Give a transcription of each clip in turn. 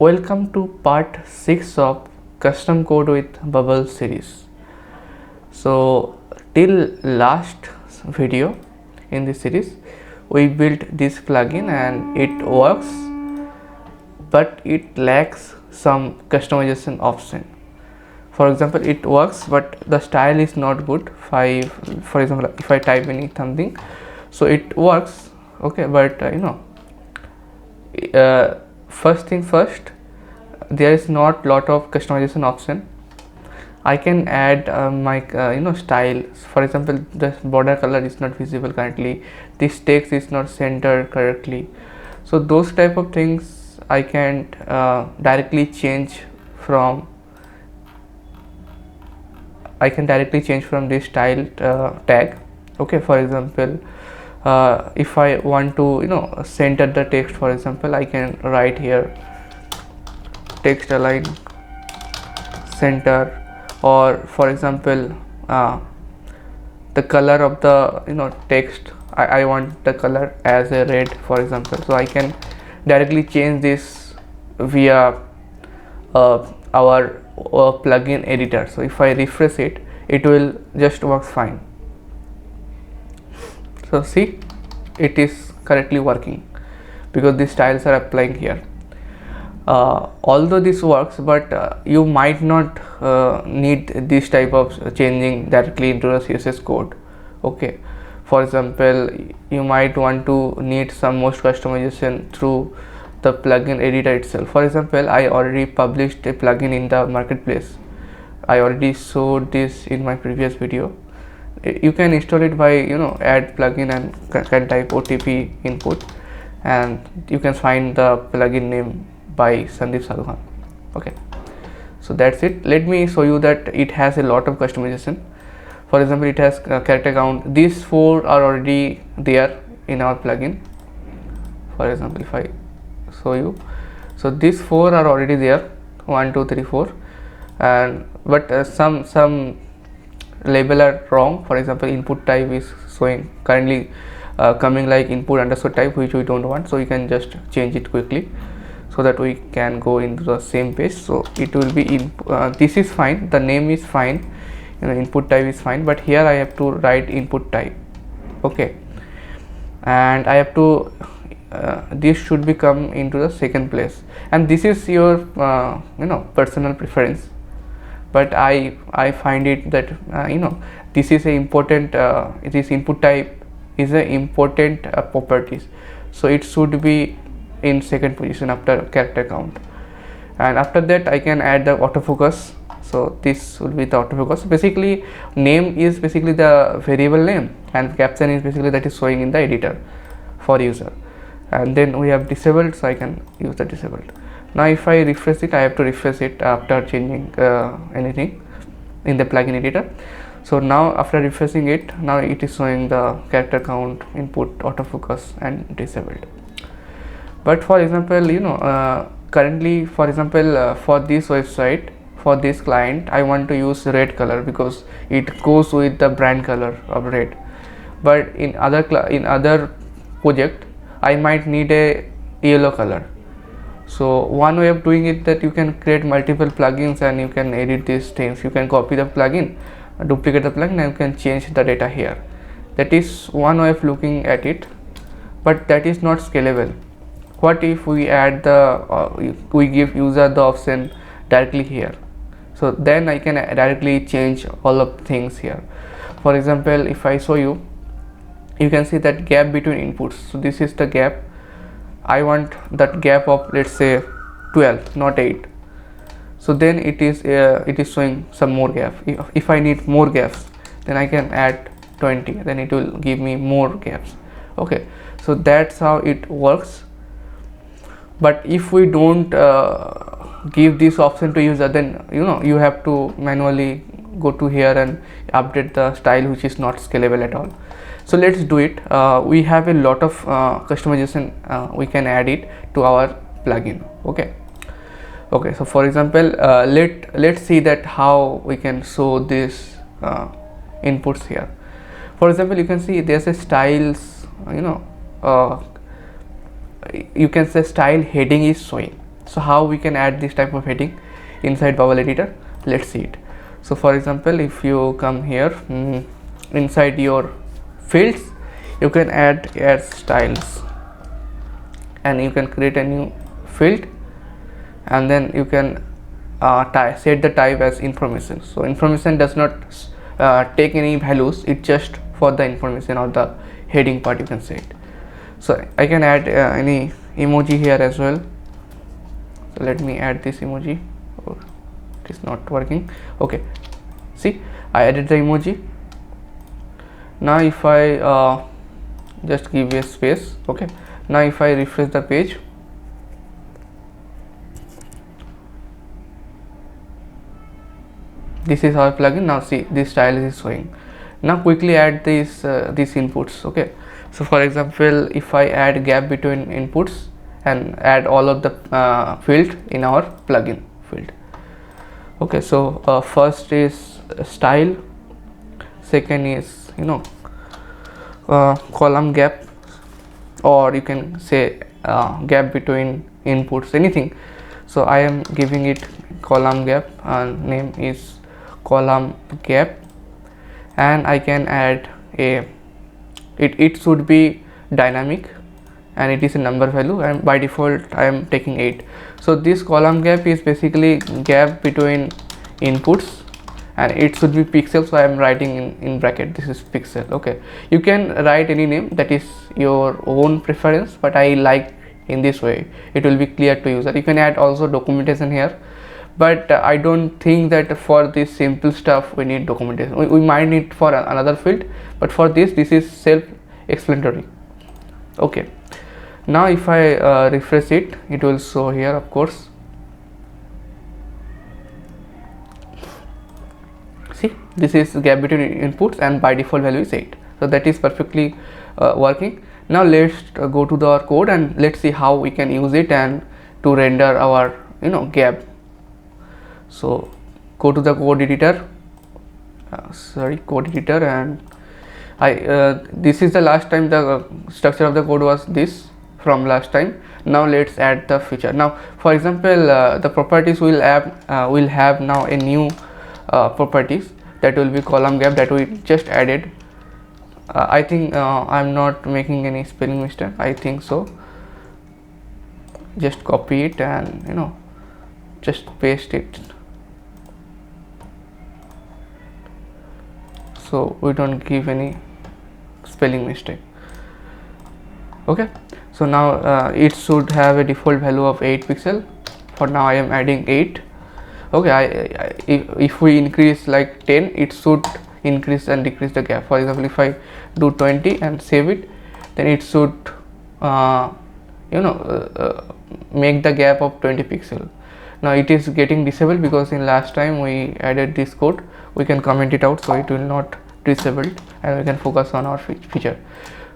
Welcome to part 6 of Custom Code with Bubble series. So till last video in this series we built this plugin and it works, but it lacks some customization option. For example, it works but the style is not good. For example, if I type in something, so it works, okay, but first thing first, there is not lot of customization option. I can add my style. For example, the border color is not visible currently, this text is not centered correctly, so those type of things I can directly change from this style tag. Okay, for example, if I want to center the text, for example, I can write here text align center, or for example the color of the text, I want the color as a red, for example, so I can directly change this via our plugin editor. So if I refresh it, it will just work fine. So see, it is correctly working because these styles are applying here. Although this works, but you might not need this type of changing directly into the CSS code. Okay, for example, you might want to need some most customization through the plugin editor itself. For example, I already published a plugin in the marketplace. I already showed this in my previous video. You can install it by add plugin and can type OTP input, and you can find the plugin name by Sandeep Sadhuhan. Okay, so that's it. Let me show you that it has a lot of customization. For example, it has character count. These 4 are already there in our plugin. For example, if I show you, so these 4 are already there, 1 2 3 4, and but some label are wrong. For example, input type is showing currently coming like input underscore type, which we don't want, so you can just change it quickly so that we can go into the same page. So it will be in this is fine, the name is fine, input type is fine, but here I have to write input type. Okay, and I have to this should be come into the second place, and this is your personal preference, but I find it that this is a important this input type is a important properties, so it should be in second position after character count. And after that I can add the autofocus. So this will be the autofocus. Basically, name is basically the variable name, and caption is basically that is showing in the editor for user. And then we have disabled, so I can use the disabled. Now if I refresh it, I have to refresh it after changing anything in the plugin editor. So now after refreshing it, now it is showing the character count, input, autofocus, and disabled. But for example, currently, for example, for this website, for this client, I want to use red color because it goes with the brand color of red. But in other project, I might need a yellow color. So one way of doing it, that you can create multiple plugins and you can edit these things. You can copy the plugin, duplicate the plugin, and you can change the data here. That is one way of looking at it, but that is not scalable. What if we add we give user the option directly here? So then I can directly change all of things here. For example, if I show you, you can see that gap between inputs. So this is the gap. I want that gap of, let's say, 12, not 8. So then it is showing some more gap. If I need more gaps, then I can add 20, then it will give me more gaps. Okay, so that's how it works. But if we don't give this option to user, then you have to manually go to here and update the style, which is not scalable at all. So let's do it. We have a lot of customization, we can add it to our plugin. Okay, so for example, let's see that how we can show this inputs here. For example, you can see there's a styles, you can say style heading is showing. So how we can add this type of heading inside Bubble Editor? Let's see it. So for example, if you come here, inside your fields, you can add styles, and you can create a new field, and then you can set the type as information. So information does not take any values, it just for the information or the heading part, you can say it. So I can add any emoji here as well. So let me add this emoji. Oh, it is not working. Okay, see, I added the emoji. Now if I just give a space, okay, now if I refresh the page, this is our plugin. Now see, this style is showing. Now quickly add these inputs. Okay, so for example, if I add gap between inputs and add all of the field in our plugin field. Okay, so first is style, second is column gap, or you can say gap between inputs, anything. So I am giving it column gap, and name is column gap, and I can add it should be dynamic, and it is a number value, and by default I am taking 8. So this column gap is basically gap between inputs, and it should be pixel, so I am writing in bracket, this is pixel. Okay, you can write any name, that is your own preference, but I like in this way, it will be clear to user. You can add also documentation here, but I don't think that for this simple stuff we need documentation. We might need for another field, but for this is self-explanatory. Okay, now if I refresh it, it will show here, of course. See, this is gap between inputs, and by default value is 8. So that is perfectly working. Now let's go to our code, and let's see how we can use it and to render our gap. So go to the code editor, and this is the last time the structure of the code was this from last time. Now let's add the feature. Now for example, the properties will have now a new properties that will be column gap that we just added. I think I'm not making any spelling mistake, I think so. Just copy it and just paste it, so we don't give any spelling mistake. Okay, so now it should have a default value of 8 pixel. For now I am adding 8. Okay, if we increase like 10, it should increase and decrease the gap. For example, if I do 20 and save it, then it should make the gap of 20 pixel. Now it is getting disabled because in last time we added this code. We can comment it out, so it will not disabled, and we can focus on our feature.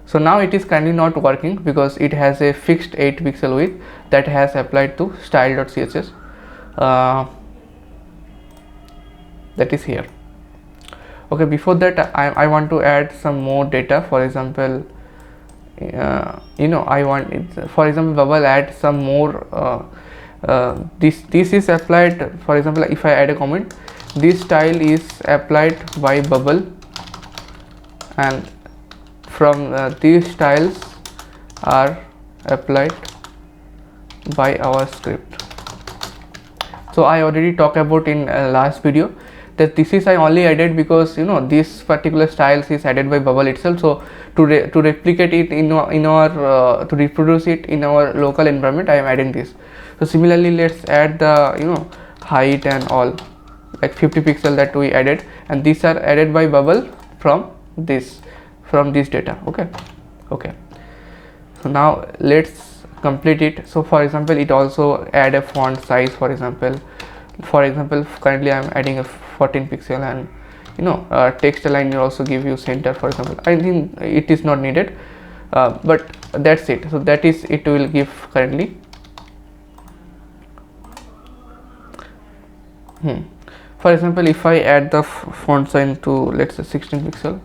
So now it is currently not working because it has a fixed 8 pixel width that has applied to style.css, that is here. Okay, before that I want to add some more data. For example, I want for example, Bubble add some more this is applied. For example, if I add a comment, this style is applied by Bubble, and from these styles are applied by our script. So I already talked about in last video that this is I only added because this particular styles is added by Bubble itself. So to replicate it in our to reproduce it in our local environment, I am adding this. So similarly, let's add the height and all, like 50 pixel that we added, and these are added by Bubble from this data. Okay, so now let's complete it. So for example, it also add a font size. For example, currently I am adding a 14 pixel, and text align will also give you center. For example, I think it is not needed, but that's it. So that is it will give currently. For example, if I add the font size to, let's say, 16 pixel,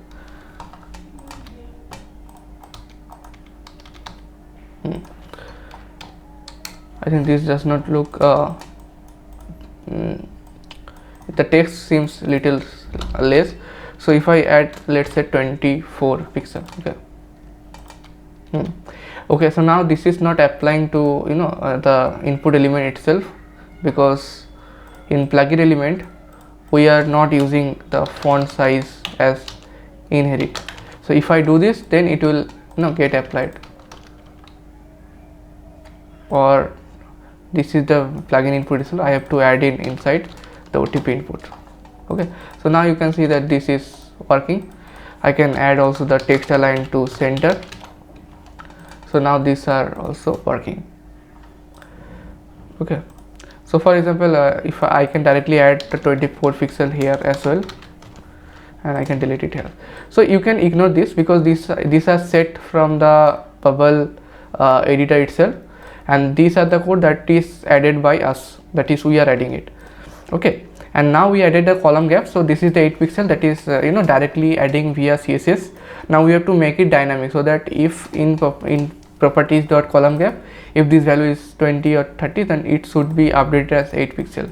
I think this does not look the text seems little less. So if I add, let's say 24 pixel, okay. Okay, so now this is not applying to the input element itself, because in plugin element we are not using the font size as inherit. So if I do this, then it will get applied, or this is the plugin input itself. I have to add in inside the OTP input. Okay, so now you can see that this is working. I can add also the text align to center. So now these are also working. Okay, so for example, if I can directly add the 24 pixel here as well, and I can delete it here. So you can ignore this, because these are set from the bubble editor itself, and these are the code that is added by us, that is we are adding it. Okay, and now we added the column gap. So this is the 8 pixel that is directly adding via CSS. Now we have to make it dynamic, so that if in properties.column gap, if this value is 20 or 30, then it should be updated as 8 pixel.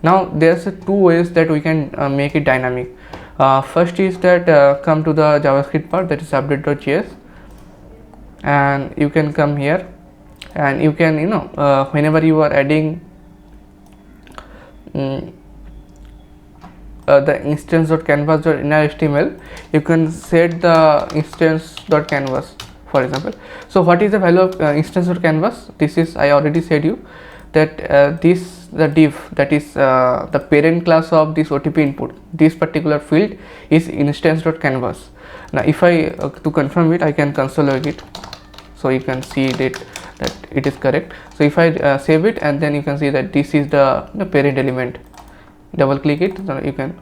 Now there's two ways that we can make it dynamic. First is that come to the JavaScript part, that is update.js, and you can come here, and you can whenever you are adding the instance.canvas.inner.html, you can set the instance.canvas, for example. So what is the value of instance.canvas? This is, I already said you that the div, that is the parent class of this OTP input, this particular field is instance.canvas. Now if I to confirm it, I can console log it, so you can see that it is correct. So if I save it, and then you can see that this is the parent element. Double click it, so you can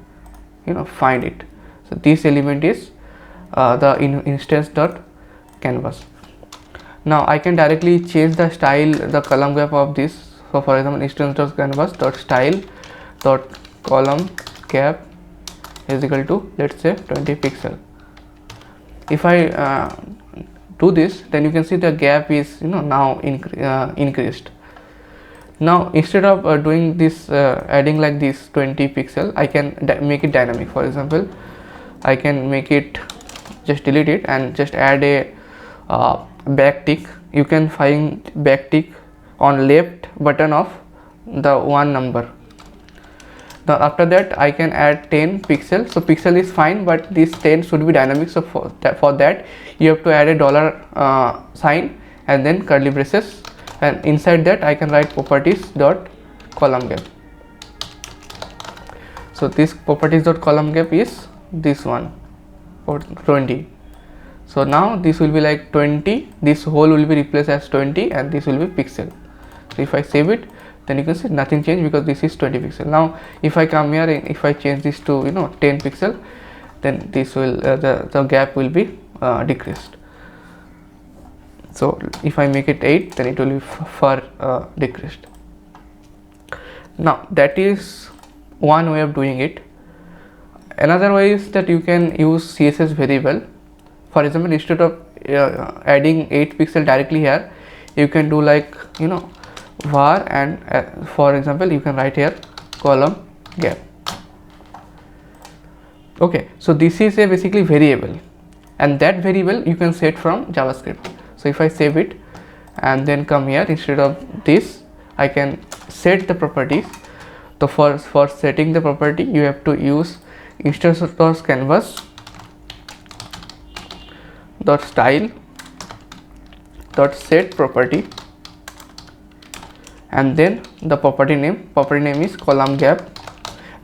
find it. So this element is the instance.canvas. Now I can directly change the style, the column gap of this. So for example, instance.canvas.style.column gap is equal to, let's say, 20 pixel. If I do this, then you can see the gap is now increased. Now instead of doing this, adding like this 20 pixel, I can make it dynamic. For example, I can make it, just delete it and just add a backtick. You can find backtick on left button of the one number. Now after that I can add 10 pixel. So pixel is fine, but this 10 should be dynamic. So for that you have to add a dollar sign and then curly braces, and inside that I can write properties.column gap. So this properties.column gap is this one, or 20. So now this will be like 20, this whole will be replaced as 20, and this will be pixel. So if I save it, then you can see nothing changed, because this is 20 pixel. Now if I come here and if I change this to 10 pixel, then this will the gap will be decreased. So if I make it 8, then it will be far decreased. Now that is one way of doing it. Another way is that you can use CSS variable. For example, instead of adding 8 pixel directly here, you can do like var, and for example you can write here column gap. Okay, so this is a basically variable, and that variable you can set from JavaScript. So if I save it and then come here, instead of this I can set the properties. So for setting the property, you have to use instance.canvas .style .set property, and then the property name is column gap.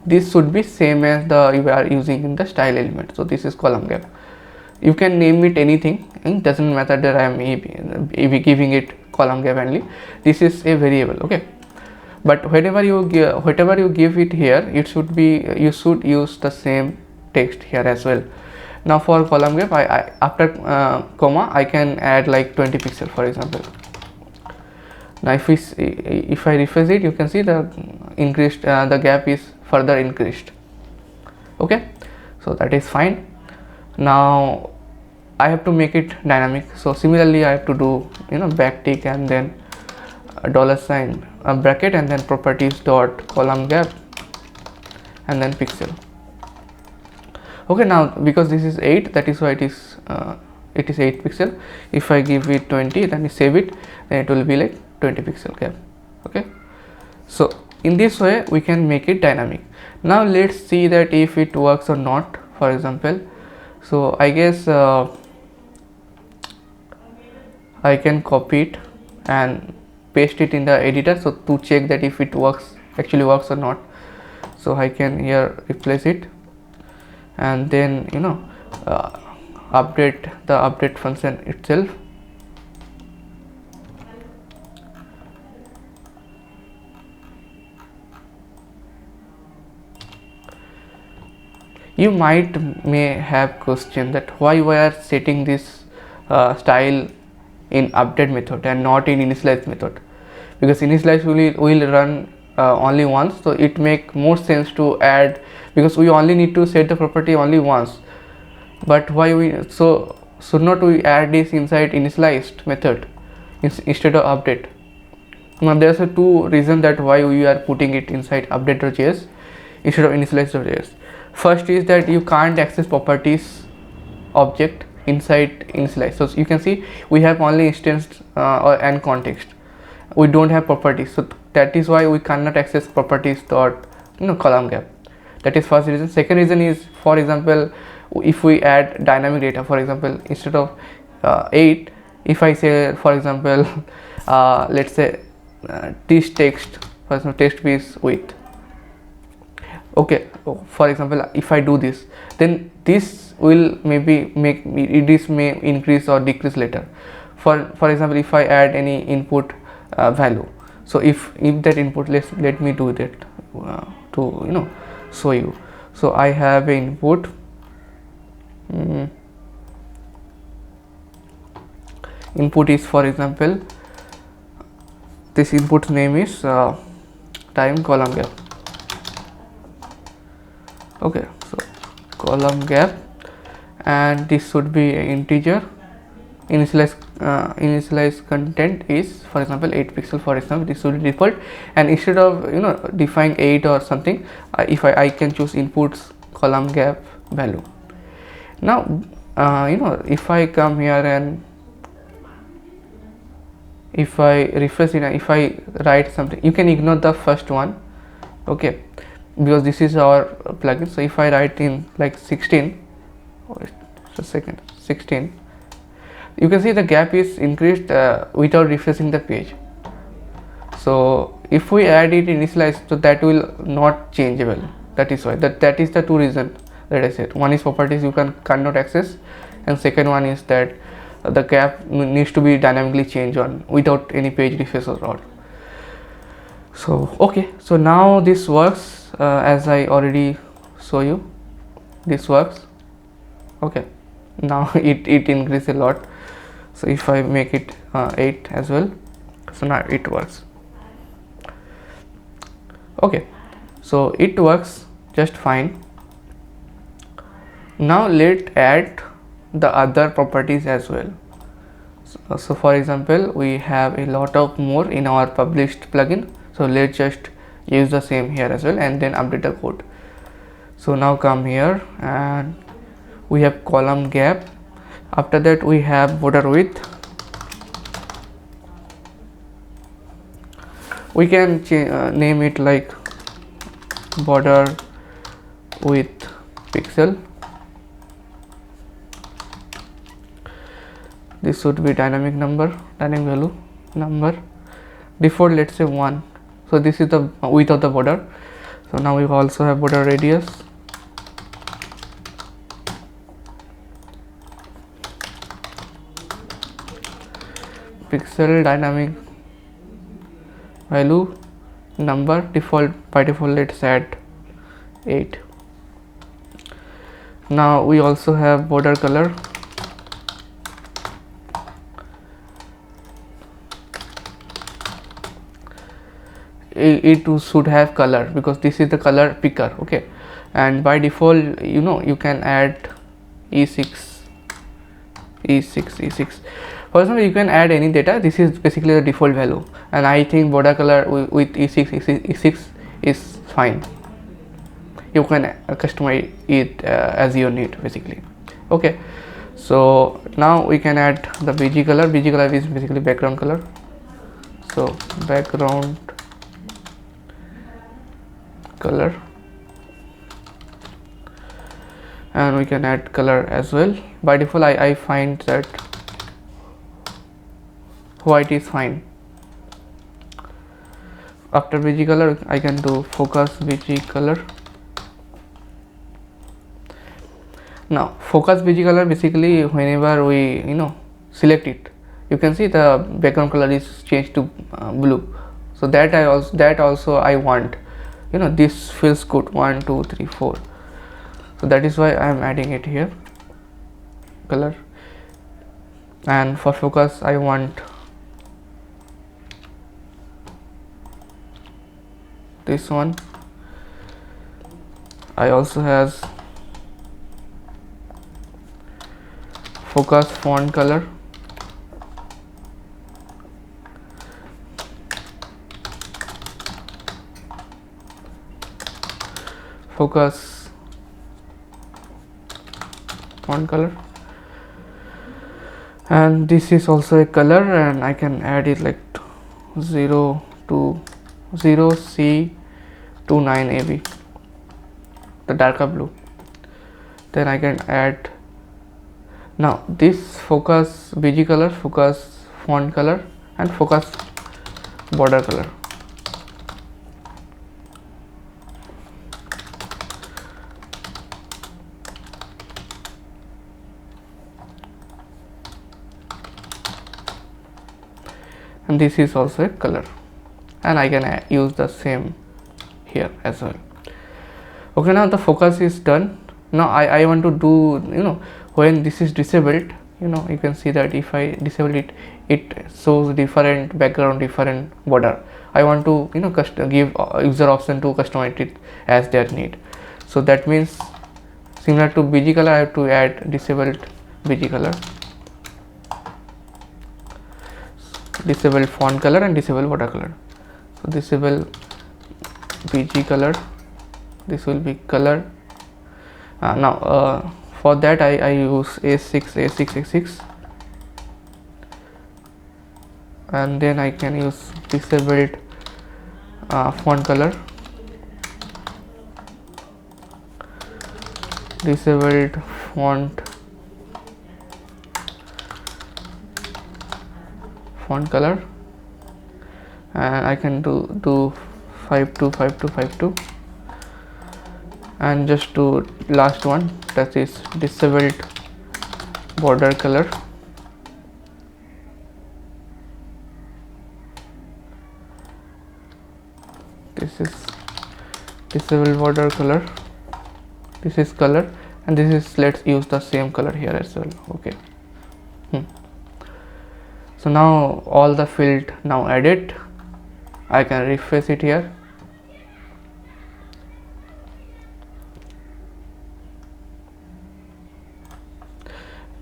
This should be same as the you are using in the style element. So this is column gap. You can name it anything, it doesn't matter that I am giving it column gap only. This is a variable, okay. But whatever you give it here, it should be, you should use the same text here as well. Now for column gap, I after comma I can add like 20 pixel, for example. Now if I refresh it, you can see the increased the gap is further increased. Okay, so that is fine. Now I have to make it dynamic. So similarly I have to do backtick and then a dollar sign, a bracket, and then properties dot column gap, and then pixel. Okay, now because this is 8, that is why it is 8 pixel. If I give it 20, then I save it, then it will be like 20 pixel gap. Okay, so in this way we can make it dynamic. Now let's see that if it works or not. For example, so I guess I can copy it and paste it in the editor, so to check that if it actually works or not. So I can here replace it, and then update the update function itself. You may have question that why we are setting this style in update method and not in initialize method, because initialize will run only once, so it make more sense to add, because we only need to set the property only once. But why should not we add this inside initialized method instead of update? Now there's a two reasons that why we are putting it inside update.js instead of initialize.js. First is that you can't access properties object inside initialize. So you can see we have only instance and context. We don't have properties, so that is why we cannot access properties dot column gap. That is first reason. Second reason is, for example, if we add dynamic data, for example, instead of 8, if I say, for example, let's say this text, for example, text piece width. Okay, for example, if I do this, then this will maybe this may increase or decrease later. For example, if I add any input value, so if that input, let me do that to show you. So I have an input, input is, for example, this input name is time column gap. Okay, so column gap, and this should be an integer. Initialize content is, for example, 8 pixel. For example, this should be default, and instead of define 8 or something, if I can choose inputs column gap value. Now if I come here and if I refresh it, if I write something, you can ignore the first one, okay, because this is our plugin. So if I write in like 16, a second, 16, you can see the gap is increased without refreshing the page. So if we add it initialize, so that will not changeable. That is why that is the two reasons that I said. One is properties you cannot access, and second one is that the gap needs to be dynamically changed on without any page refresh or all. So okay, so now this works as I already show you. This works. Okay, now it increased a lot. So if I make it 8 as well, so now it works. Okay, so it works just fine. Now let's add the other properties as well. So for example, we have a lot of more in our published plugin, so let's just use the same here as well, and then update the code. So now come here and we have column gap. After that we have border width. We can name it like border width pixel. This should be dynamic value number. Default, let's say 1. So this is the width of the border. So now we also have border radius. Pixel dynamic value number, by default let's add 8. Now we also have border color. It should have color because this is the color picker, okay, and by default you can add E6. For example, you can add any data. This is basically the default value, and I think border color with E6 is fine. You can customize it as you need basically. Okay, so now we can add the BG color. BG color is basically background color. So background color, and we can add color as well. By default I find that white is fine. After BG color I can do focus BG color. Now focus BG color, basically whenever we select it, you can see the background color is changed to blue. So that also I want, this feels good. 1 2 3 4. So that is why I am adding it here, color. And for focus I want this one. I also has focus font color. Focus font color, and this is also a color, and I can add it like 0 to 0C29 AB, the darker blue. Then I can add now this focus BG color, focus font color, and focus border color. And this is also a color, and I can use the same here as well. Okay, now the focus is done. Now I want to do, when this is disabled, you can see that if I disable it, it shows different background, different border. I want to give user option to customize it as their need. So that means similar to BG color, I have to add disabled BG color, disable font color, and disable border color. So disable BG color, this will be color. Now for that I use A6, and then I can use disabled font color, disabled font color, and I can do 525252, and just do last one, that is disabled border color. This is disabled border color, this is color, and this is, let's use the same color here as well. Okay. So now all the field now added. I can refresh it here.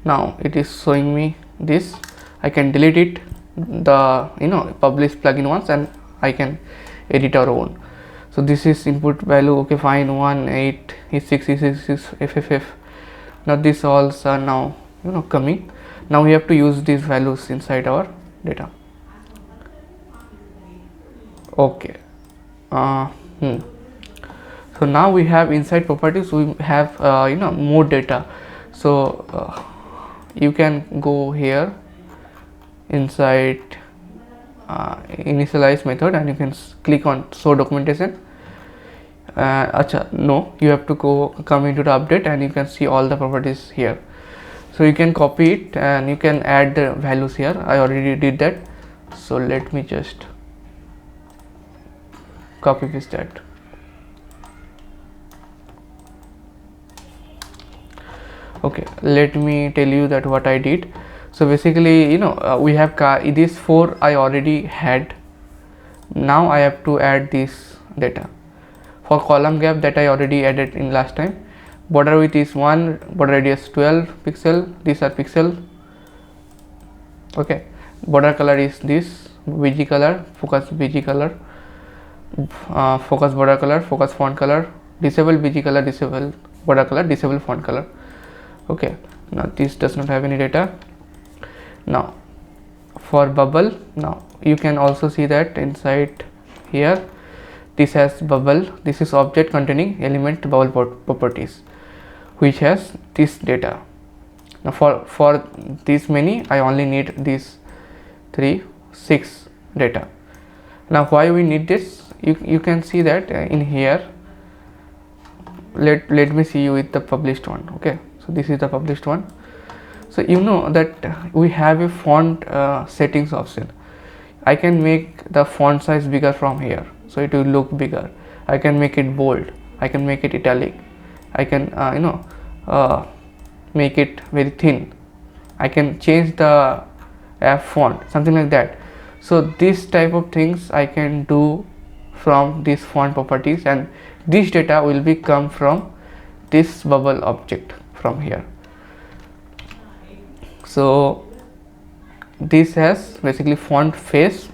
Now it is showing me this. I can delete it, the publish plugin once, and I can edit our own. So this is input value. Okay, fine. 1 8 E6 E6 FFF. Now these all are now coming. Now we have to use these values inside our data. Okay. So now we have inside properties, we have more data. So you can go here inside initialize method, and you can click on show documentation. No, you have to come into the update, and you can see all the properties here. So you can copy it, and you can add the values here. I already did that, so let me just copy paste that. Okay, let me tell you that what I did. So basically we have these 4 I already had. Now I have to add this data. For column gap, that I already added in last time. Border width is 1, border radius 12 pixel, these are pixel, Okay, border color is this bg color, focus bg color, focus border color, focus font color, disable bg color, disable border color, disable font color. Okay, now this does not have any data. Now for bubble, now you can also see that inside here this has bubble, this is object containing element bubble properties which has this data. Now for these many I only need these 6 data. Now why we need this, you can see that in here, let me see you with the published one. Okay, so this is the published one. So you know that we have a font settings option. I can make the font size bigger from here, so it will look bigger. I can make it bold, I can make it italic, I can make it very thin, I can change the font, something like that. So this type of things I can do from these font properties, and this data will be come from this bubble object from here. So this has basically font face.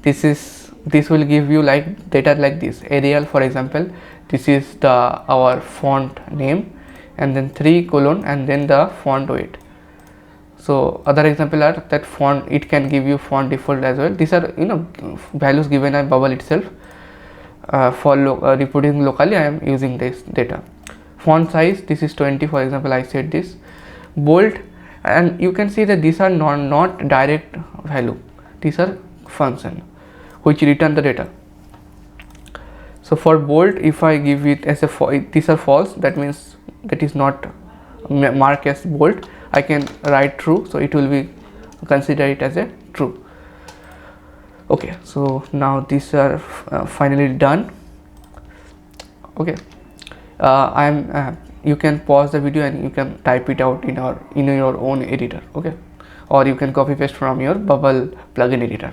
This will give you like data like this. Arial, for example, this is the our font name, and then 3 colon and then the font weight. So other example are that font, it can give you font default as well. These are values given by bubble itself. For reporting locally I am using this data. Font size, this is 20, for example, I said this. Bold, and you can see that these are not direct value, these are function which return the data. So for bold, if I give it as these are false, that means that is not marked as bold, I can write true, so it will be consider it as a true. Okay, so now these are finally done. Okay, you can pause the video and you can type it out in your own editor. Okay, or you can copy paste from your bubble plugin editor.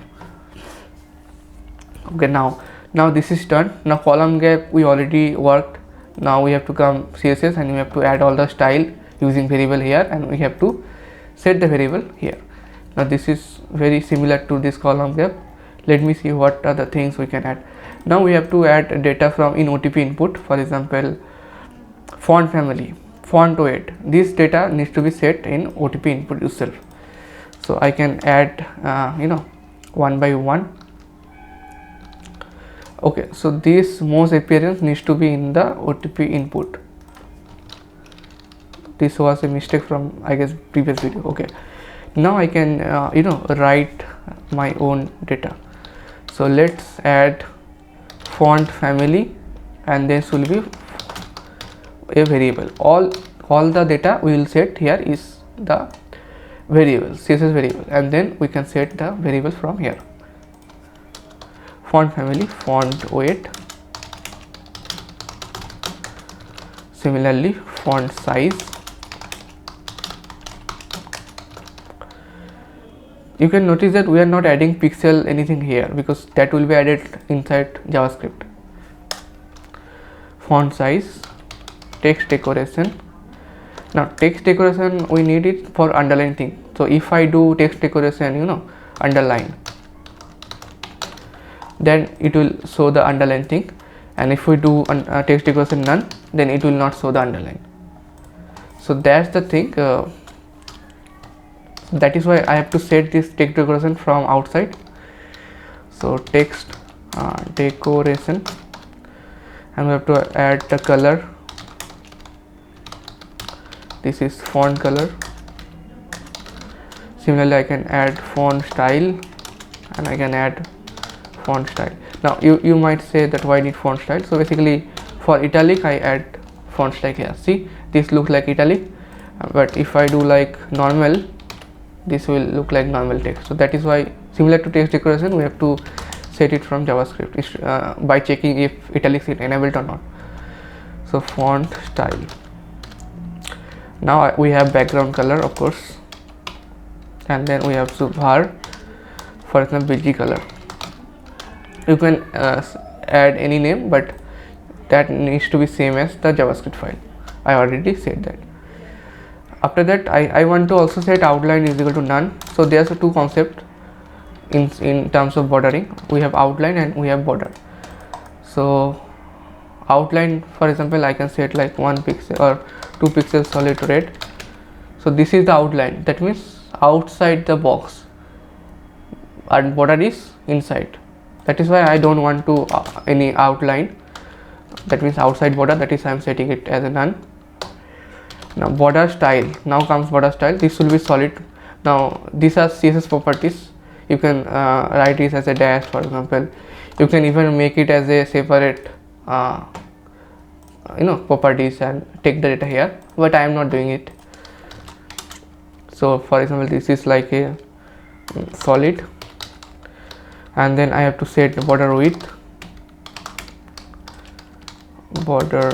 Okay, now this is done. Now column gap we already worked. Now we have to come CSS and we have to add all the style using variable here, and we have to set the variable here. Now this is very similar to this column gap. Let me see what are the things we can add. Now we have to add data from in OTP input. For example, font family, font weight, this data needs to be set in OTP input itself. So I can add one by one. Okay, so this mouse appearance needs to be in the OTP input. This was a mistake from, I guess, previous video. Okay, now I can write my own data. So let's add font family, and this will be a variable. All the data we will set here is the variable, CSS variable, and then we can set the variable from here. Font family, font weight, similarly font size. You can notice that we are not adding pixel anything here because that will be added inside JavaScript. Font size, text decoration. Now text decoration we need it for underline thing. So if I do text decoration underline, then it will show the underline thing, and if we do text decoration none, then it will not show the underline. So that's the thing. That is why I have to set this text decoration from outside. So text decoration, and we have to add the color. This is font color. Similarly, I can add font style, and I can add font style. Now you might say that why need font style? So basically for italic I add font style here. See, this looks like italic, but if I do like normal, this will look like normal text. So that is why, similar to text decoration, we have to set it from JavaScript by checking if italics is enabled or not. So font style. Now we have background color, of course, and then we have subvar, for example bg color. You can add any name, but that needs to be same as the JavaScript file. I already said that. After that I want to also set outline is equal to none. So there's two concepts in terms of bordering. We have outline and we have border. So outline, for example, I can set like 1 pixel or 2 pixels solid red. So this is the outline, that means outside the box, and border is inside. That is why I don't want to any outline, that means outside border, that is I am setting it as a none. Now border style, now comes border style. This will be solid. Now these are CSS properties. You can write it as a dash, for example. You can even make it as a separate properties and take the data here, but I am not doing it. So for example, this is like a solid, and then I have to set the border width, border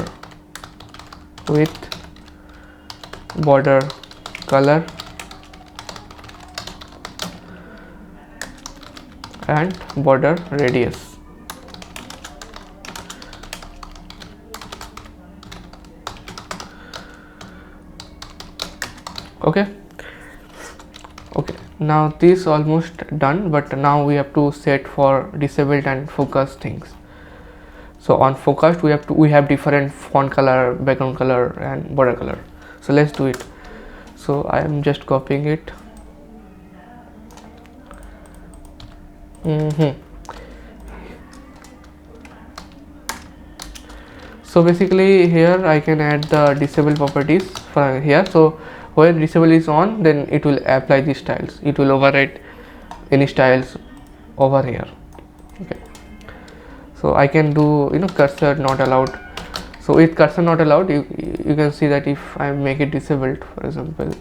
color, and border radius. Okay, now this almost done, but now we have to set for disabled and focus things. So on focused we have different font color, background color, and border color. So let's do it. So I am just copying it. So basically here I can add the disable properties for here. So when disable is on, then it will apply the styles, it will override any styles over here. Okay, so I can do cursor not allowed. So with cursor not allowed, you can see that if I make it disabled, for example,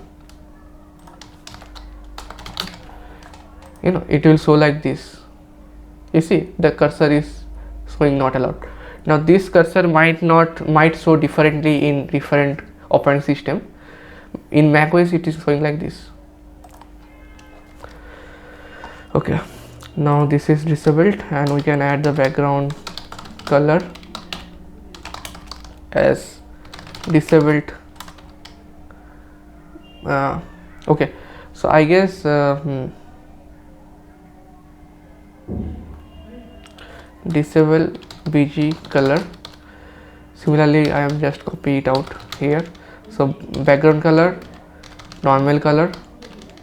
it will show like this. You see the cursor is showing not allowed. Now this cursor might show differently in different operating system. In macOS it is showing like this. Okay, now this is disabled, and we can add the background color as disabled. Okay, so I guess disable BG color. Similarly, I am just copy it out here. So background color, normal color,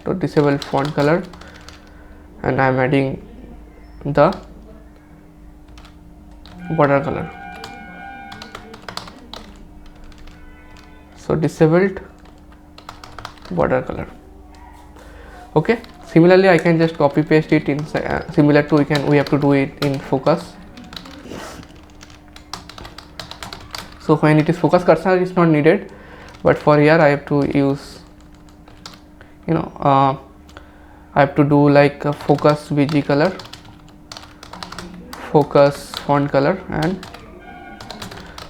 to disable font color, and I am adding the border color. So disabled border color. Okay, similarly I can just copy paste it in similar to we have to do it in focus. So when it is focus, cursor is not needed, but for here I have to use I have to do like a focus BG color, focus font color, and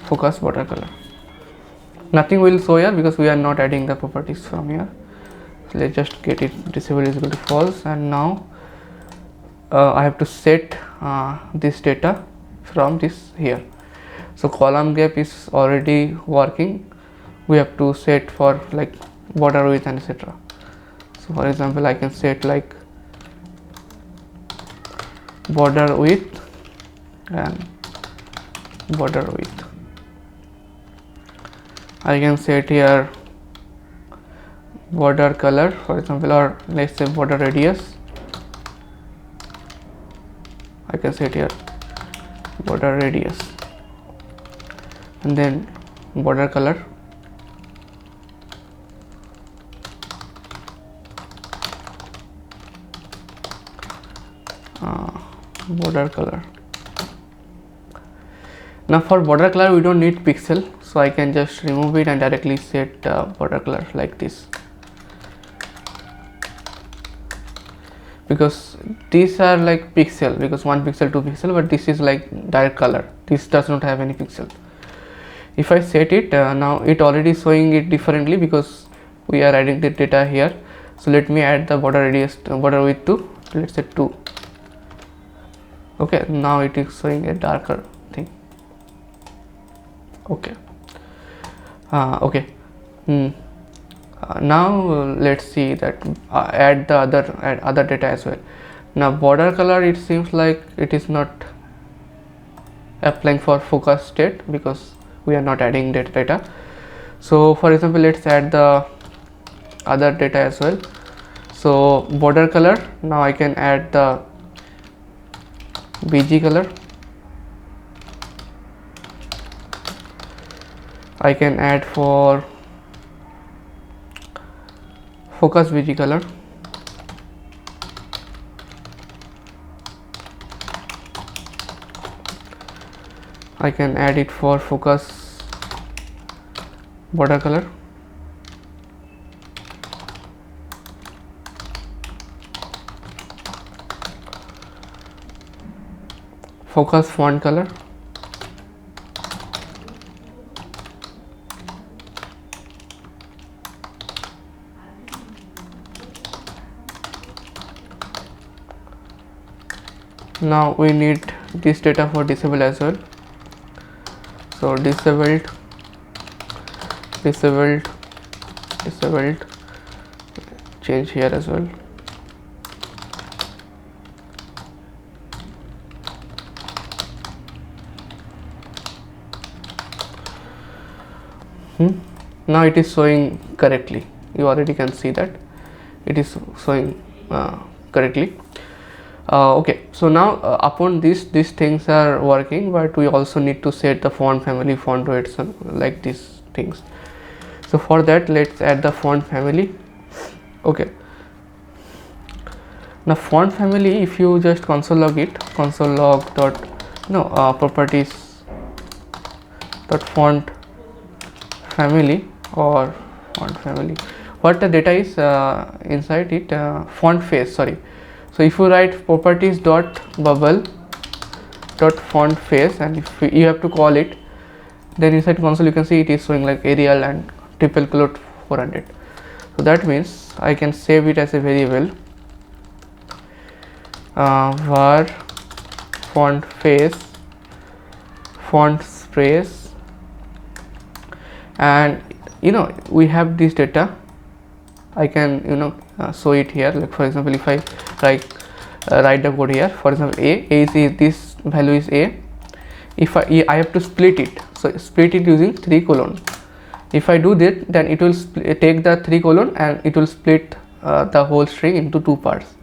focus border color. Nothing will show here because we are not adding the properties from here. So let's just get it disable is equal to false, and now I have to set this data from this here. So column gap is already working. We have to set for like border width and etc. So for example, I can set like border width and border width. I can set here border color, for example, or let's say border radius. I can set here border radius, and then border color, border color. Now for border color we don't need pixel, so I can just remove it and directly set border color like this, because these are like pixel, because 1 pixel 2 pixel, but this is like direct color. This does not have any pixel. If I set it now it already showing it differently because we are adding the data here. So let me add the border radius, border width to, let's say 2. Okay, now it is showing a darker thing. Okay, okay. Now let's see that add the other data as well. Now border color, it seems like it is not applying for focus state because we are not adding that data. So for example, let's add the other data as well. So border color, now I can add the BG color. I can add for focus BG color. I can add it for focus border color. Focus font color. Now we need this data for disable as well. So disabled, change here as well. Now it is showing correctly. You already can see that it is showing correctly. Okay, so now upon this, these things are working, but we also need to set the font family, font weights, like these things. So for that, let's add the font family. Okay, now font family, if you just console log it, console log dot properties dot font family or font family, what the data is inside it, font face, sorry. So if you write properties dot bubble dot font face, and if you have to call it, then inside console you can see it is showing like Arial and triple quote 400. So that means I can save it as a variable var font face font space, and we have this data. I can show it here, like for example, if I write the code here, for example, a is this value is a. If I have to split it, so split it using 3 colon. If I do that, then it will take the 3 colon and it will split the whole string into 2 parts,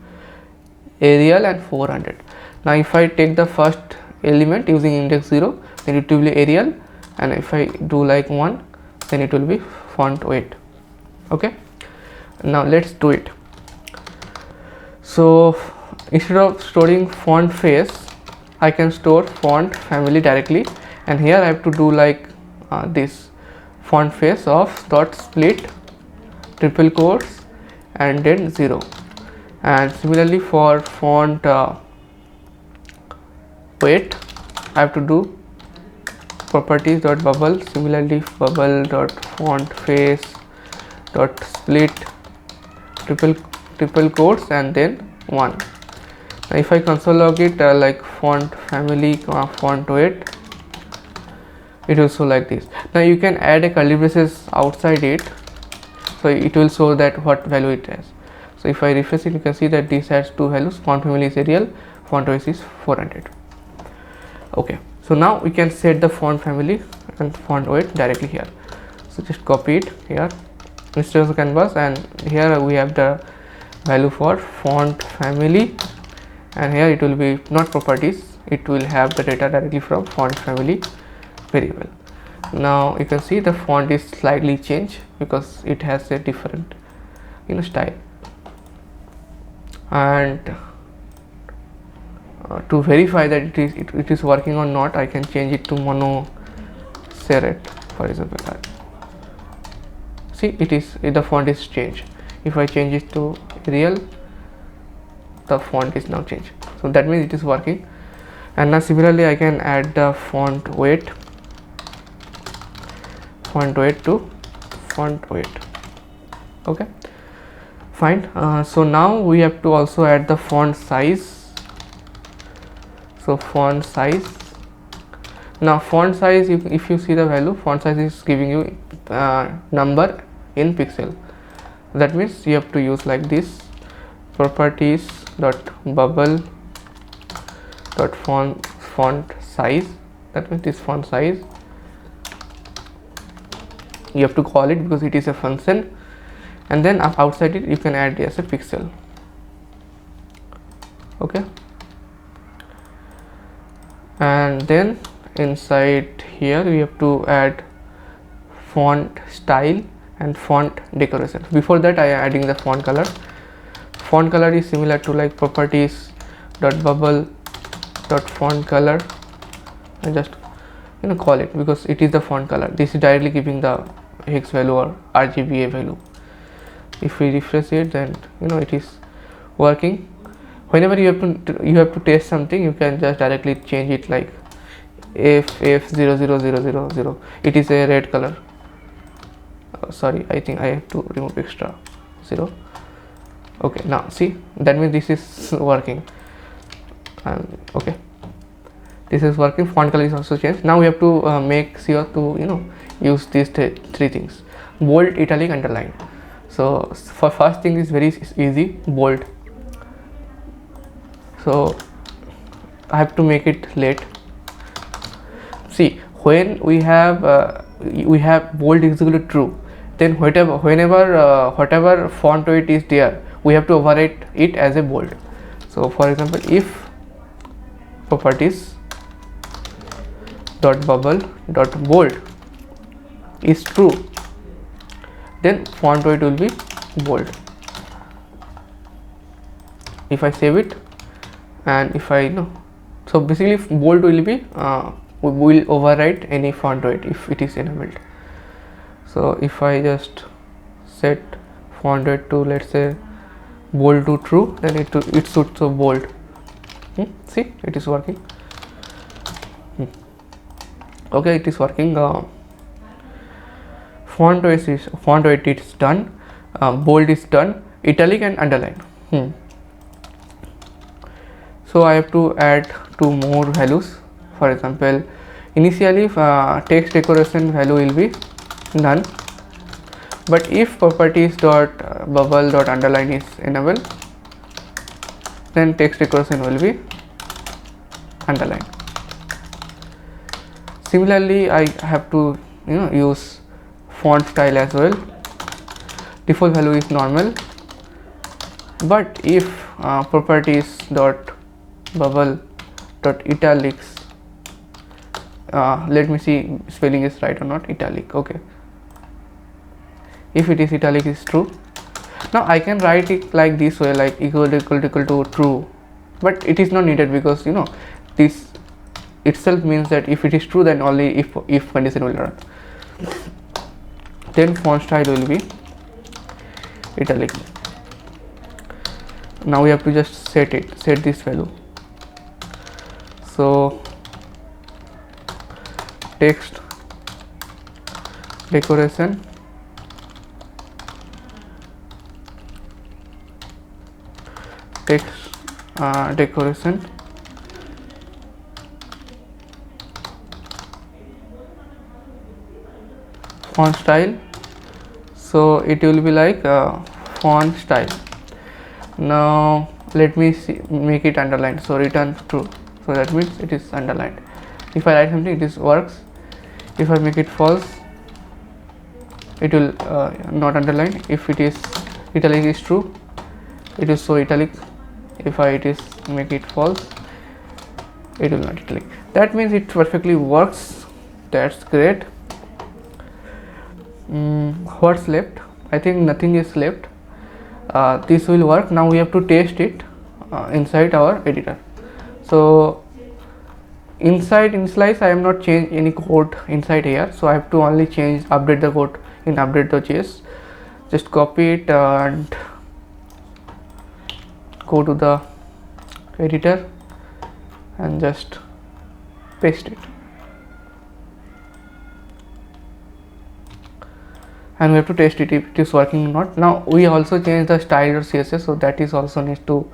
Arial and 400. Now if I take the first element using index 0, then it will be Arial, and if I do like 1, then it will be font weight. Okay, now let's do it. So instead of storing font face, I can store font family directly, and here I have to do like this font face of dot split triple quotes and then 0. And similarly for font weight, I have to do properties dot bubble, similarly bubble dot font face dot split triple quotes and then 1. Now if I console log it, like font family font weight, it will show like this. Now you can add a curly braces outside it, so it will show that what value it has. So if I refresh it, you can see that this has 2 values, font family is Arial, font weight is 400. Okay, so now we can set the font family and font weight directly here. So just copy it here instead of the canvas, and here we have the value for font family, and here it will be not properties, it will have the data directly from font family variable. Now you can see the font is slightly changed because it has a different style. And to verify that it is working or not, I can change it to mono serif, for example. See, the font is changed. If I change it to Arial, the font is now changed. So that means it is working. And now similarly I can add the font weight to font weight. Okay, fine. So now we have to also add the font size. So font size, now font size, if you see the value, font size is giving you number in pixel. that means you have to use like this, properties dot bubble dot font size. That means this font size you have to call it because it is a function, and then outside it you can add as a pixel. Okay, and then inside here we have to add font style and font decoration. Before that I am adding the font color. Font color is similar to like properties dot bubble dot font color, and just call it because it is the font color. This is directly giving the hex value or RGBA value. If we refresh it, then it is working. Whenever you have to test something, you can just directly change it like F00000. It is a red color. Sorry, I think I have to remove extra 0. Okay, now see, that means this is working. And okay, this is working. Font color is also changed. Now we have to make sure to use these three things: bold, italic, underline. So for first thing is very easy, bold. So I have to make it late. See, when we have bold is equal to true, then whatever font weight is there, we have to overwrite it as a bold. So for example, if properties dot bubble dot bold is true, then font weight will be bold. If I save it, and if I so basically bold will be we will overwrite any font weight if it is enabled. So if I just set font weight to, let's say, bold to true, then it should show bold. See, it is working. Okay, it is working. Font weight is done, bold is done, italic and underline. So I have to add 2 more values. For example, initially text decoration value will be none, but if properties dot bubble dot underline is enabled, then text decoration will be underline. Similarly, I have to use font style as well. Default value is normal, but if properties dot bubble dot italics, let me see spelling is right or not. Italic, okay. If it is italic is true, now I can write it like this way, like equal to true, but it is not needed because this itself means that if it is true, then only if condition will run. Then font style will be italic. Now we have to just set this value. So text decoration decoration font style, so it will be like font style. Now let me make it underlined, so return true, so that means it is underlined. If I write something, it works. If I make it false, it will not underline. If it is italic is true, it is so italic. If I make it false, it will not italic. That means it perfectly works. That's great. What's left? I think nothing is left. This will work. Now we have to test it inside our editor. So inside InSlice, I am not change any code inside here, so I have to only update the code in update.js. Just copy it and go to the editor and just paste it, and we have to test it if it is working or not. Now we also change the style or CSS, so that is also needs to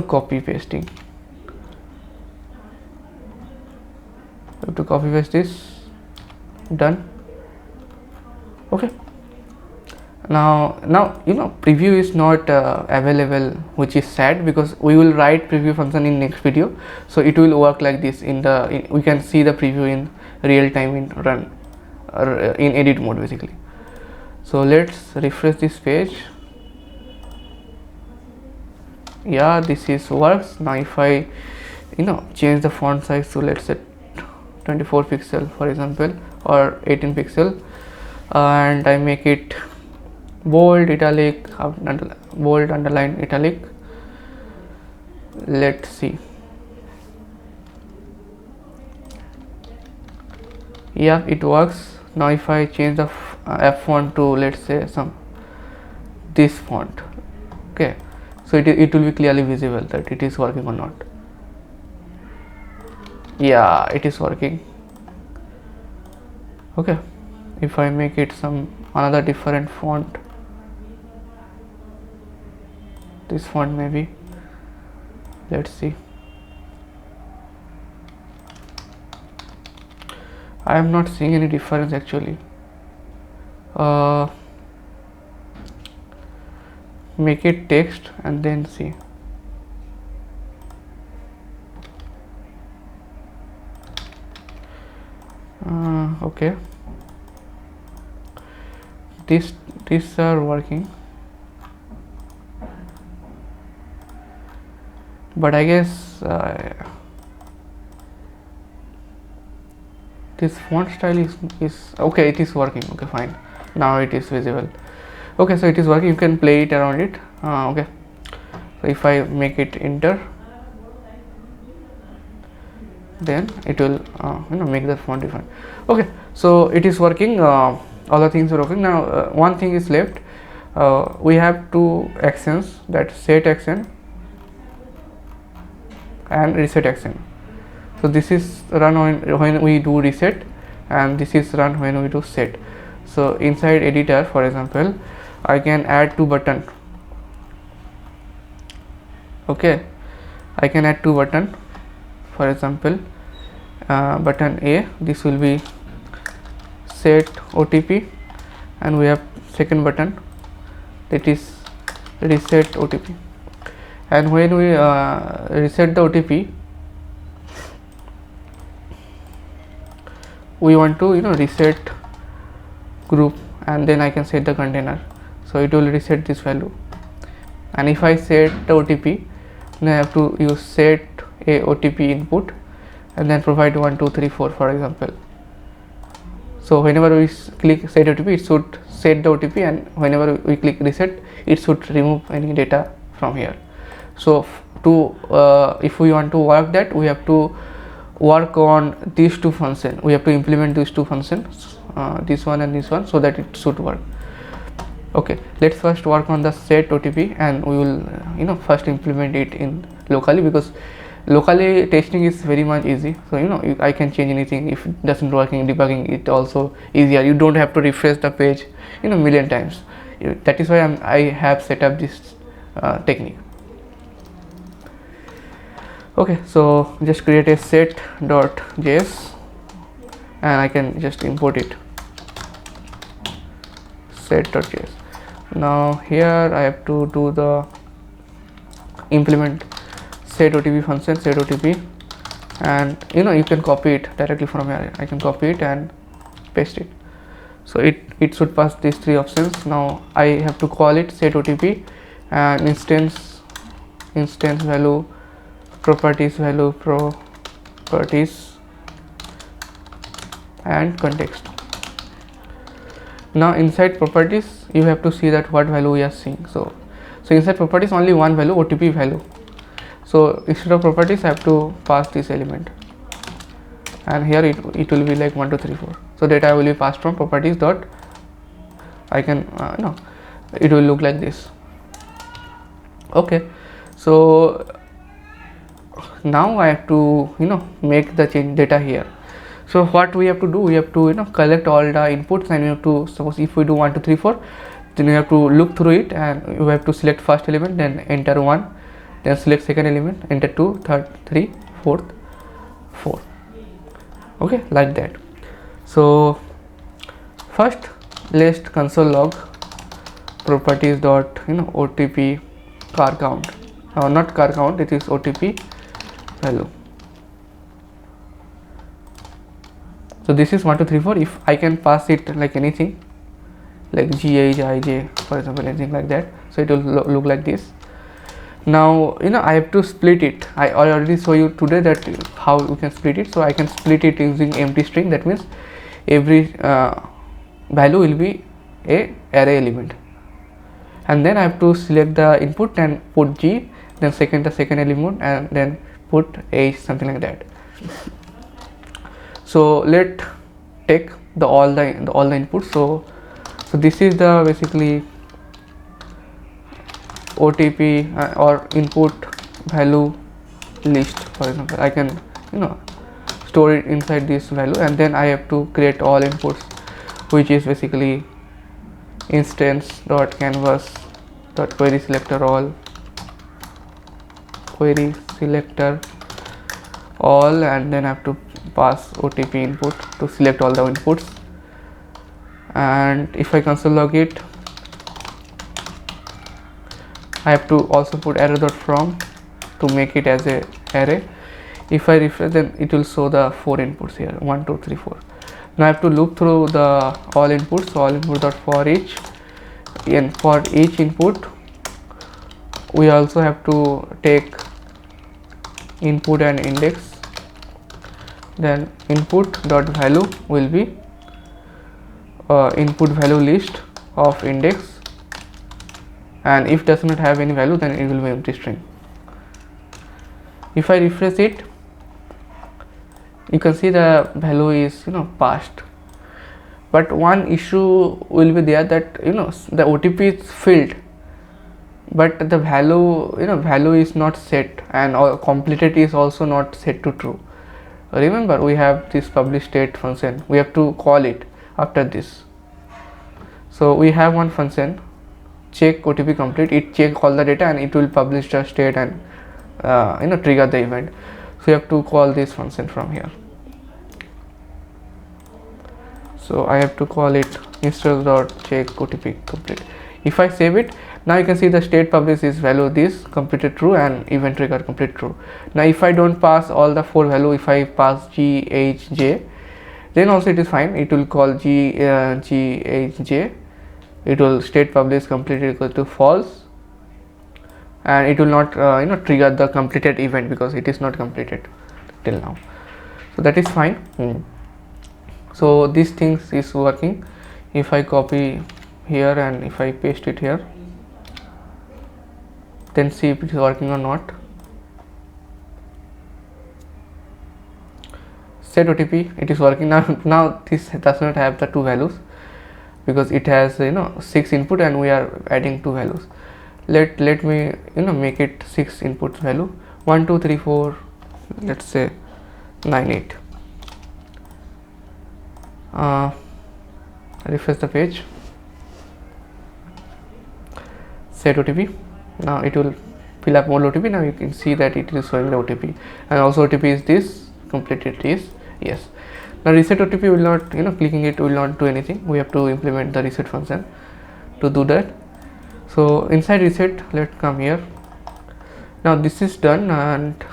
copy pasting. We have to copy paste this. Done. Okay, Now you know preview is not available, which is sad, because we will write preview function in next video. So it will work like this we can see the preview in real time in run or in edit mode basically. So let's refresh this page. Yeah, this is works. Now if I change the font size to, let's say, 24 pixel for example, or 18 pixel, and I make it bold, italic, bold, underline, italic. Let's see. Yeah, it works. Now if I change the F font to, let's say, this font, okay, so it will be clearly visible that it is working or not. Yeah, it is working. Okay, if I make it another different font, this font maybe, let's see. I am not seeing any difference actually. Make it text and then see. Okay, these are working, but I guess this font style is okay. It is working. Okay, fine. Now it is visible. Okay, so it is working. You can play it around it. Okay, so if I make it enter, then it will make the font different. Okay, so it is working. All the things are working. Now one thing is left. We have two actions, that set action and reset action. So this is run when we do reset, and this is run when we do set. So inside editor, for example, I can add two button. Okay, I can add two button. For example, button A, this will be set OTP, and we have second button, that is reset OTP. And when we reset the OTP, we want to reset group, and then I can set the container, so it will reset this value. And if I set the OTP, then I have to use set a OTP input and then provide 1 2 3 4 for example. So whenever we click set OTP, it should set the OTP, and whenever we click reset, it should remove any data from here. So if we want to work that, we have to work on these two functions. We have to implement these two functions, this one and this one, so that it should work. Okay, let's first work on the set OTP, and we will first implement it in locally, because locally testing is very much easy. So I can change anything. If it doesn't working, debugging it also easier. You don't have to refresh the page million times. That is why I have set up this technique. Okay, so just create a set.js, and I can just import it, set.js. Now here I have to do the implement set OTP function, set OTP, and you can copy it directly from here. I can copy it and paste it, so it should pass these three options. Now I have to call it set OTP, and instance value, properties value, properties, and context. Now inside properties, you have to see that what value we are seeing. So inside properties, only one value, OTP value. So instead of properties, I have to pass this element, and here it will be like 1 2 3 4. So data will be passed from properties dot. I can it will look like this. Okay, so now I have to make the change data here. So what we have to do, we have to collect all the inputs, and we have to, suppose if we do 1 2 3 4, then you have to look through it, and you have to select first element, then enter 1, then select second element, enter 2, third 3, fourth 4. Okay, like that. So first let's console log properties dot OTP car count, not car count, it is OTP value. So this is 1 2 3 4. If I can pass it like anything, like GH, IJ, for example, anything like that, so it will look like this. Now I have to split it. I already show you today that how you can split it. So I can split it using empty string. That means every value will be a array element, and then I have to select the input and put G, then the second element, and then put H, something like that. So let take all the inputs. So this is the basically OTP or input value list. For example, I can store it inside this value, and then I have to create all inputs, which is basically instance dot canvas dot query selector all, query selector all, and then I have to pass OTP input to select all the inputs. And if I console log it, I have to also put array dot from to make it as a array. If I refresh, then it will show the 4 inputs here, 1 2 3 4. Now I have to loop through the all inputs. So all input dot for each, and for each input we also have to take input and index. Then input dot value will be input value list of index, and if does not have any value, then it will be empty string. If I refresh it, you can see the value is passed, but one issue will be there, that the OTP is filled, but the value is not set, and completed is also not set to true. Remember, we have this publish state function, we have to call it after this. So we have one function, check OTP complete. It check all the data and it will publish the state and trigger the event. So you have to call this function from here. So I have to call it instance.check OTP complete. If I save it, now you can see the state publish is value this completed true and event trigger complete true. Now if I don't pass all the 4 value, if I pass G, H, J, then also it is fine. It will call G, H, J. It will state publish completed equal to false, and it will not trigger the completed event because it is not completed till now. So that is fine. So these things is working. If I copy here and if I paste it here, then see if it is working or not. Set OTP, it is working now. Now this does not have the 2 values because it has 6 input and we are adding 2 values. Let me make it 6 input value, 1 2 3 4, let's say 9 8. Refresh the page, set OTP. Now it will fill up more OTP. Now you can see that it is showing the OTP, and also OTP is this, completed is yes. Now reset OTP will not, clicking it will not do anything. We have to implement the reset function to do that. So inside reset, let's come here. Now this is done, and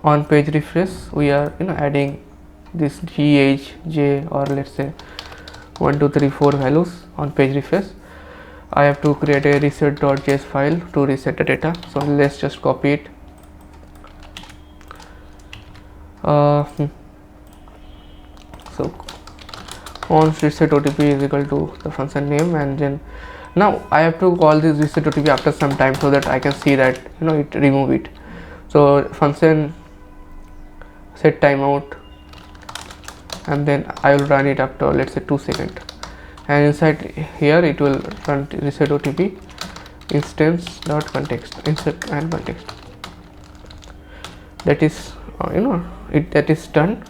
on page refresh we are adding this G, H, J, or let's say 1 2 3 4 values on page refresh. I have to create a reset.js file to reset the data. So let's just copy it. So once reset OTP is equal to the function name, and then now I have to call this reset OTP after some time so that I can see that it remove it. So function set timeout, and then I will run it after let's say 2 seconds, and inside here it will run reset OTP instance dot context, insert and context. That is that is done.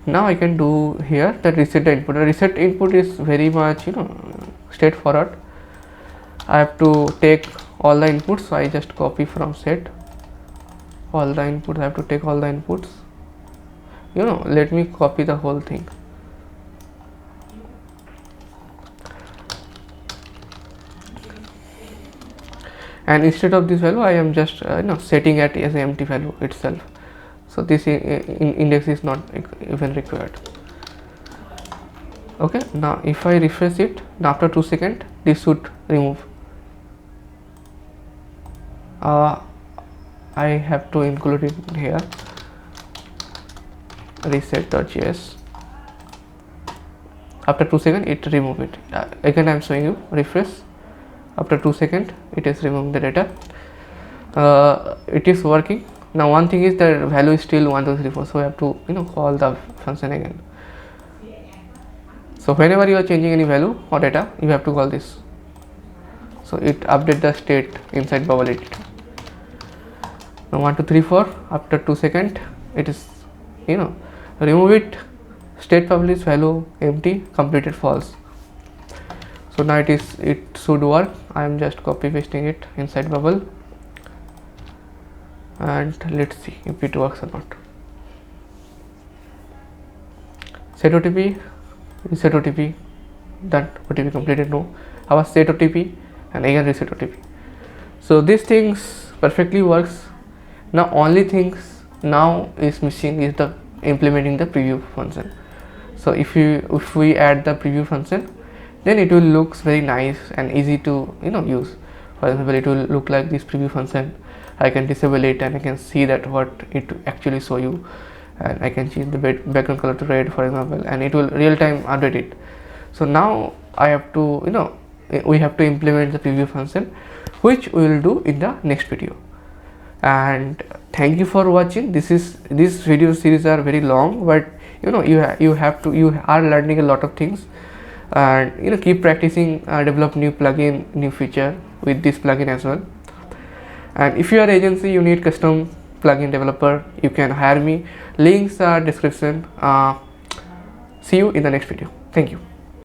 Now I can do here that reset the input. The reset input is very much straightforward. I have to take all the inputs, so I just copy from set all the inputs. I have to take all the inputs. Let me copy the whole thing. and instead of this value I am just setting it as an empty value itself. So this index is not even required. Okay, now if I refresh it, now after 2 seconds this should remove. I have to include it here, reset.js. After 2 seconds it remove it. Again I am showing you, refresh. After 2 seconds it is removing the data. It is working. Now one thing is the value is still 1 2 3 4, so we have to call the function again. So whenever you are changing any value or data, you have to call this. So it update the state inside bubble editor. Now 1 2 3 4, after 2 seconds it is remove it, state publish value empty, completed false. So now it should work. I am just copy pasting it inside bubble, and let's see if it works or not. Set OTP, reset OTP, done. OTP completed, no. I was set OTP and again reset OTP. So these things perfectly works. Now only things now is missing is the implementing the preview function. So if we add the preview function, then it will looks very nice and easy to use. For example, it will look like this preview function. I can disable it and I can see that what it actually show you, and I can change the background color to red, for example, and it will real time update it. So now I have to we have to implement the preview function, which we will do in the next video. And thank you for watching. This video series are very long, but you are learning a lot of things, and keep practicing, develop new plugin, new feature with this plugin as well. And if you are agency, you need custom plugin developer, you can hire me. Links are description. See you in the next video. Thank you.